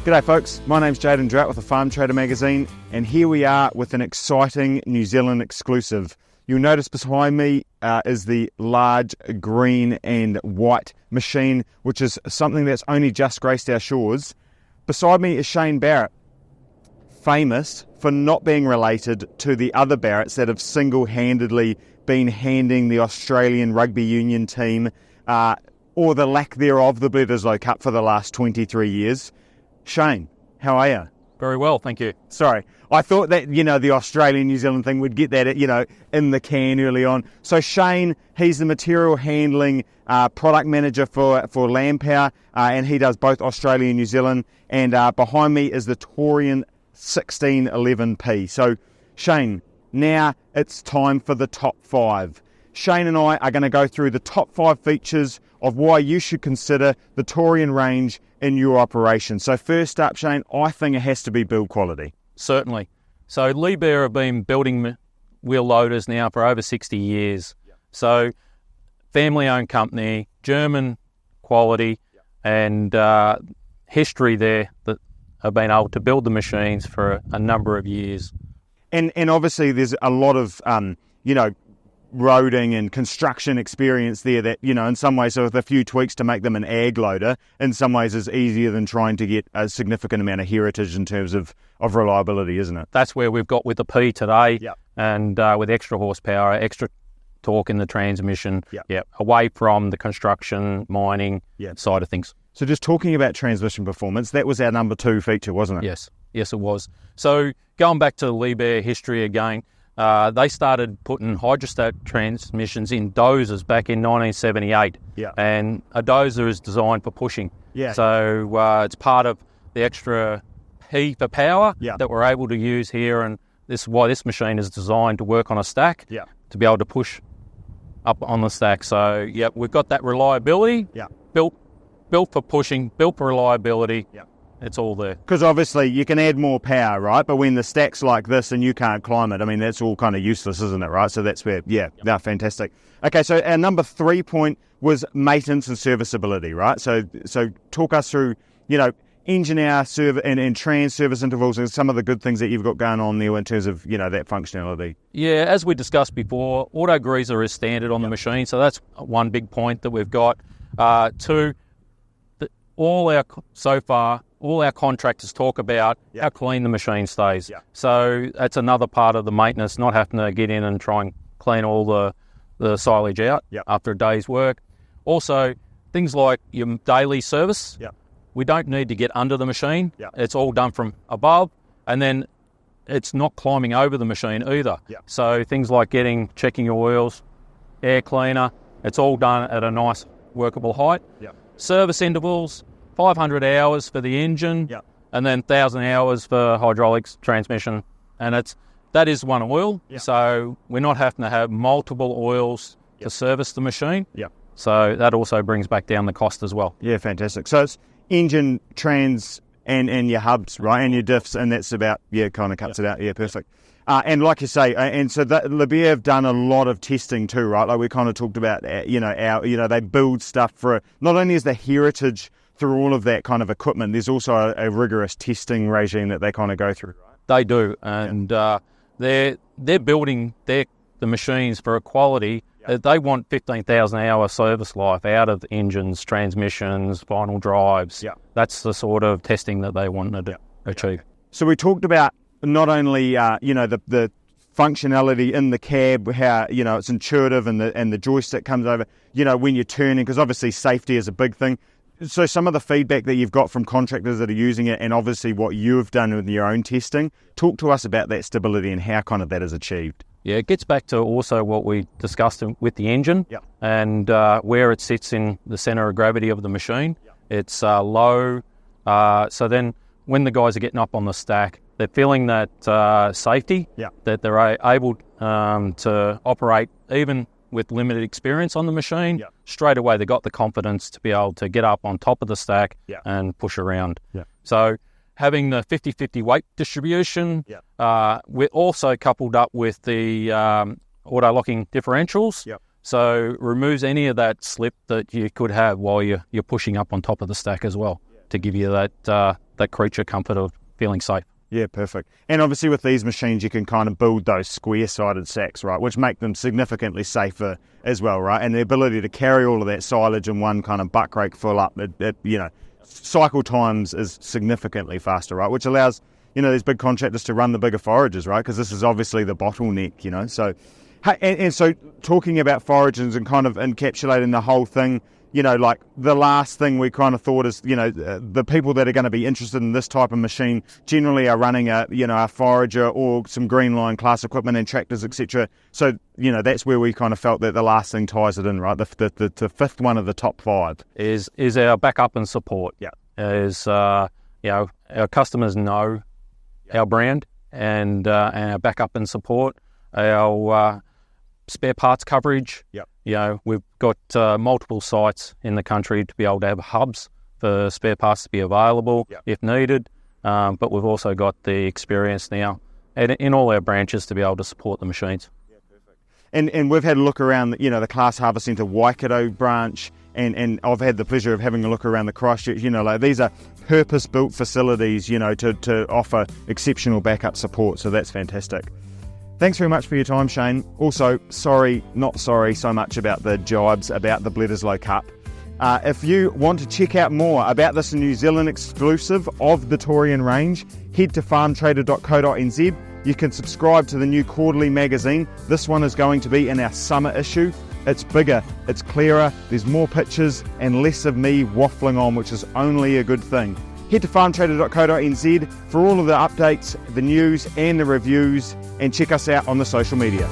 G'day folks, my name's Jaden Drought with the Farm Trader magazine, and here we are with an exciting New Zealand exclusive. You'll notice behind me is the large green and white machine, which is something that's only just graced our shores. Beside me is Shane Barrett, famous for not being related to the other Barretts that have single-handedly been handing the Australian rugby union team, or the lack thereof, the Bledisloe Cup for the last 23 years. Shane, how are you? Very well, thank you. Sorry, I thought that, the Australian-New Zealand thing would get that, in the can early on. So Shane, he's the material handling product manager for Landpower, and he does both Australia and New Zealand. And behind me is the Torion 1611P. So Shane, now it's time for the top 5. Shane and I are going to go through the top 5 features of why you should consider the Torion range in your operation. So first up, Shane, I think it has to be build quality. Certainly. So Liebherr have been building wheel loaders now for over 60 years. Yep. So family-owned company, German quality, and history there that have been able to build the machines for a number of years. And obviously there's a lot of, roading and construction experience there that, in some ways, so with a few tweaks to make them an ag loader, in some ways is easier than trying to get a significant amount of heritage in terms of reliability, isn't it? That's where we've got with the P today. Yep. And with extra horsepower, extra torque in the transmission, Yep. Away from the construction, mining side of things. So just talking about transmission performance, that was our number 2 feature, wasn't it? Yes, it was. So going back to Liebherr history again, they started putting hydrostat transmissions in dozers back in 1978. Yeah. And a dozer is designed for pushing. Yeah. So it's part of the extra P for power Yeah. that we're able to use here, and this is why this machine is designed to work on a stack to be able to push up on the stack. So, we've got that reliability. Built for pushing, built for reliability. It's all there. Because obviously you can add more power, right? But when the stack's like this and you can't climb it, I mean, that's all kind of useless, isn't it, right? So that's where, they're fantastic. Okay, so our number 3 point was maintenance and serviceability, right? So talk us through, engine hour and trans service intervals and some of the good things that you've got going on there in terms of, that functionality. Yeah, as we discussed before, auto greaser is standard on the machine, so that's one big point that we've got. 2, all our contractors talk about how clean the machine stays. So that's another part of the maintenance, not having to get in and try and clean all the silage out after a day's work. Also, things like your daily service. We don't need to get under the machine. It's all done from above, and then it's not climbing over the machine either. So things like checking your oils, air cleaner, it's all done at a nice workable height. Service intervals, 500 hours for the engine, and then 1,000 hours for hydraulics, transmission, and that is one oil. So we're not having to have multiple oils to service the machine. So that also brings back down the cost as well. Yeah, fantastic. So it's engine, trans, and your hubs, right, and your diffs, and that's about kind of cuts it out. Perfect. And like you say, and so Liebherr have done a lot of testing too, right? Like we kind of talked about, they build stuff for not only is the heritage through all of that kind of equipment, there's also a rigorous testing regime that they kind of go through, right? They do, and they're building the machines for a quality. They want 15,000 hour service life out of engines, transmissions, final drives. That's the sort of testing that they want to achieve. So we talked about not only the functionality in the cab, how it's intuitive, and the joystick comes over when you're turning, because obviously safety is a big thing. So some of the feedback that you've got from contractors that are using it, and obviously what you've done with your own testing, talk to us about that stability and how kind of that is achieved. Yeah, it gets back to also what we discussed with the engine and where it sits in the centre of gravity of the machine. It's low, so then when the guys are getting up on the stack, they're feeling that safety, that they're able to operate even with limited experience on the machine. Straight away they got the confidence to be able to get up on top of the stack and push around. So having the 50-50 weight distribution, we're also coupled up with the auto-locking differentials. So removes any of that slip that you could have while you're pushing up on top of the stack as well, to give you that that creature comfort of feeling safe. Yeah, perfect. And obviously with these machines, you can kind of build those square-sided sacks, right, which make them significantly safer as well, right? And the ability to carry all of that silage in one kind of buck rake full up, cycle times is significantly faster, right? Which allows, these big contractors to run the bigger forages, right? Because this is obviously the bottleneck, So, and so talking about forages and kind of encapsulating the whole thing, like the last thing we kind of thought is, the people that are going to be interested in this type of machine generally are running a forager or some green line class equipment and tractors, etc. So, that's where we kind of felt that the last thing ties it in, right? The fifth one of the top five is our backup and support. Yeah. Our customers know our brand and our backup and support, our spare parts coverage. Yep. We've got multiple sites in the country to be able to have hubs for spare parts to be available if needed. But we've also got the experience now in all our branches to be able to support the machines. Yeah, perfect. And we've had a look around, the Claas Harvest Centre Waikato branch, and I've had the pleasure of having a look around the Christchurch. These are purpose-built facilities, to offer exceptional backup support. So that's fantastic. Thanks very much for your time, Shane. Also, not sorry so much about the jibes about the Bledisloe Cup. If you want to check out more about this New Zealand exclusive of the Torion range, head to farmtrader.co.nz. You can subscribe to the new quarterly magazine. This one is going to be in our summer issue. It's bigger, it's clearer, there's more pictures and less of me waffling on, which is only a good thing. Head to farmtrader.co.nz for all of the updates, the news and the reviews, and check us out on the social media.